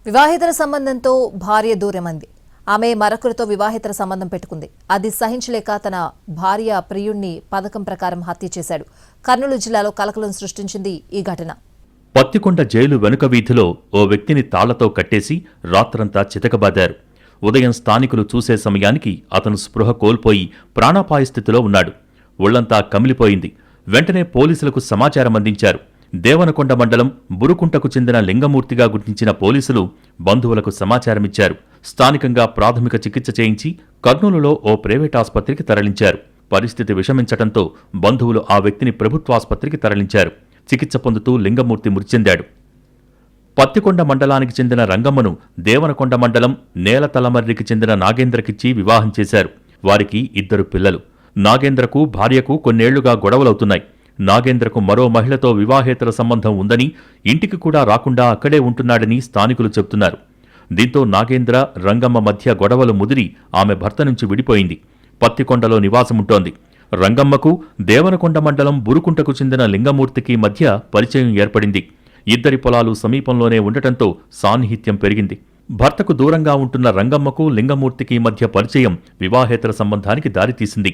వివాహేతర సంబంధంతో భార్య దూరమంది. ఆమె మరొకరితో వివాహేతర సంబంధం పెట్టుకుంది. అది సహించలేక తన భార్య ప్రియుణ్ణి పథకం ప్రకారం హత్య చేశాడు. కర్నూలు జిల్లాలో కలకలం సృష్టించింది ఈ ఘటన. పత్తికొండ జైలు వెనుక వీధిలో ఓ వ్యక్తిని తాళ్లతో కట్టేసి రాత్రంతా చితకబాదారు. ఉదయం స్థానికులు చూసే సమయానికి అతను స్పృహ కోల్పోయి ప్రాణాపాయ స్థితిలో ఉన్నాడు. ఒళ్లంతా కమిలిపోయింది. వెంటనే పోలీసులకు సమాచారం అందించారు. దేవనకొండ మండలం బురుకుంటకు చెందిన లింగమూర్తిగా గుర్తించిన పోలీసులు బంధువులకు సమాచారమిచ్చారు. స్థానికంగా ప్రాథమిక చికిత్స చేయించి కర్నూలులో ఓ ప్రైవేట్ ఆస్పత్రికి తరలించారు. పరిస్థితి విషమించటంతో బంధువులు ఆ వ్యక్తిని ప్రభుత్వాస్పత్రికి తరలించారు. చికిత్స పొందుతూ లింగమూర్తి మృతి చెందాడు. పత్తికొండ మండలానికి చెందిన రంగమ్మను దేవనకొండ మండలం నేలతలమర్రికి చెందిన నాగేంద్రకిచ్చి వివాహం చేశారు. వారికి 2 పిల్లలు. నాగేంద్రకు భార్యకు కొన్నేళ్లుగా గొడవలవుతున్నాయి. నాగేంద్రకు మరో మహిళతో వివాహేతర సంబంధం ఉందని, ఇంటికి కూడా రాకుండా అక్కడే ఉంటున్నాడని స్థానికులు చెబుతున్నారు. దీంతో నాగేంద్ర, రంగమ్మ మధ్య గొడవలు ముదిరి ఆమె భర్త నుంచి విడిపోయింది. పత్తికొండలో నివాసముంటోంది. రంగమ్మకు దేవనకొండ మండలం బురుకుంటకు చెందిన లింగమూర్తికి మధ్య పరిచయం ఏర్పడింది. ఇద్దరి పొలాలు సమీపంలోనే ఉండటంతో సాన్నిహిత్యం పెరిగింది. భర్తకు దూరంగా ఉంటున్న రంగమ్మకు లింగమూర్తికి మధ్య పరిచయం వివాహేతర సంబంధానికి దారితీసింది.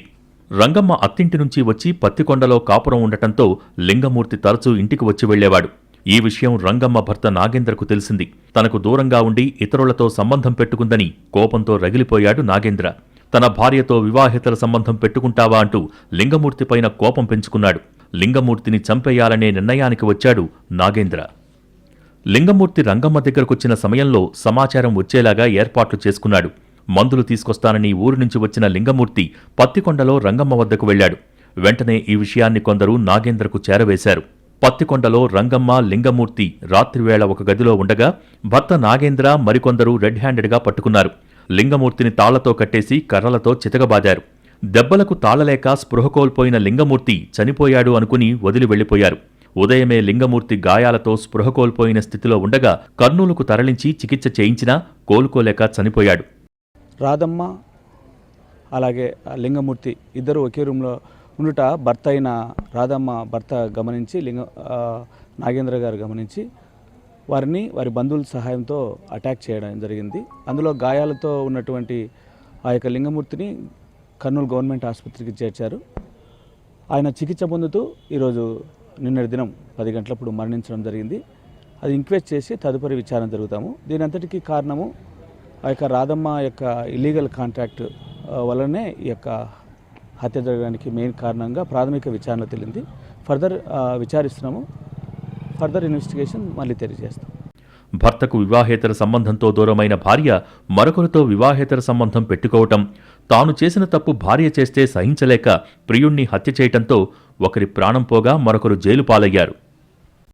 రంగమ్మ అత్తింటి నుంచి వచ్చి పత్తికొండలో కాపురం ఉండటంతో లింగమూర్తి తరచూ ఇంటికి వచ్చి వెళ్లేవాడు. ఈ విషయం రంగమ్మ భర్త నాగేంద్రకు తెలిసింది. తనకు దూరంగా ఉండి ఇతరులతో సంబంధం పెట్టుకుందని కోపంతో రగిలిపోయాడు నాగేంద్ర. తన భార్యతో వివాహేతర సంబంధం పెట్టుకుంటావా అంటూ లింగమూర్తిపైన కోపం పెంచుకున్నాడు. లింగమూర్తిని చంపేయాలనే నిర్ణయానికి వచ్చాడు నాగేంద్ర. లింగమూర్తి రంగమ్మ దగ్గరకొచ్చిన సమయంలో సమాచారం వచ్చేలాగా ఏర్పాట్లు చేసుకున్నాడు. మందులు తీసుకొస్తానని ఊరి నుంచి వచ్చిన లింగమూర్తి పత్తికొండలో రంగమ్మ వద్దకు వెళ్లాడు. వెంటనే ఈ విషయాన్ని కొందరు నాగేంద్రకు చేరవేశారు. పత్తికొండలో రంగమ్మ, లింగమూర్తి రాత్రివేళ ఒక గదిలో ఉండగా భర్త నాగేంద్ర మరికొందరు రెడ్ హ్యాండెడ్గా పట్టుకున్నారు. లింగమూర్తిని తాళ్లతో కట్టేసి కర్రలతో చితకబాదారు. దెబ్బలకు తాళలేక స్పృహ కోల్పోయిన లింగమూర్తి చనిపోయాడు అనుకుని వదిలి వెళ్లిపోయారు. ఉదయమే లింగమూర్తి గాయాలతో స్పృహ కోల్పోయిన స్థితిలో ఉండగా కర్నూలుకు తరలించి చికిత్స చేయించినా కోలుకోలేక చనిపోయాడు. రాధమ్మ అలాగే లింగమూర్తి ఇద్దరు ఒకే రూమ్లో ఉండుట భర్త అయిన రాధమ్మ భర్త గమనించి నాగేంద్ర గారు గమనించి వారి బంధువుల సహాయంతో అటాక్ చేయడం జరిగింది. అందులో గాయాలతో ఉన్నటువంటి ఆ యొక్క లింగమూర్తిని కర్నూలు గవర్నమెంట్ ఆసుపత్రికి చేర్చారు. ఆయన చికిత్స పొందుతూ ఈరోజు నిన్నటి దినం 10 గంటలప్పుడు మరణించడం జరిగింది. అది ఇంక్వెస్ట్ చేసి తదుపరి విచారణ జరుగుతాము. దీని అంతటికీ కారణము ఆ యొక్క రాధమ్మ యొక్క ఇల్లీగల్ కాంట్రాక్ట్ వల్లనే ఈ యొక్క హత్య జరగడానికి మెయిన్ కారణంగా ప్రాథమిక విచారణ తెలియంది. ఫర్దర్ విచారిస్తున్నాము. ఫర్దర్ ఇన్వెస్టిగేషన్ మళ్ళీ తెలియజేస్తాం. భర్తకు వివాహేతర సంబంధంతో దూరమైన భార్య మరొకరితో వివాహేతర సంబంధం పెట్టుకోవటం, తాను చేసిన తప్పు భార్య చేస్తే సహించలేక ప్రియుణ్ణి హత్య చేయటంతో ఒకరి ప్రాణం పోగా మరొకరు జైలు పాలయ్యారు.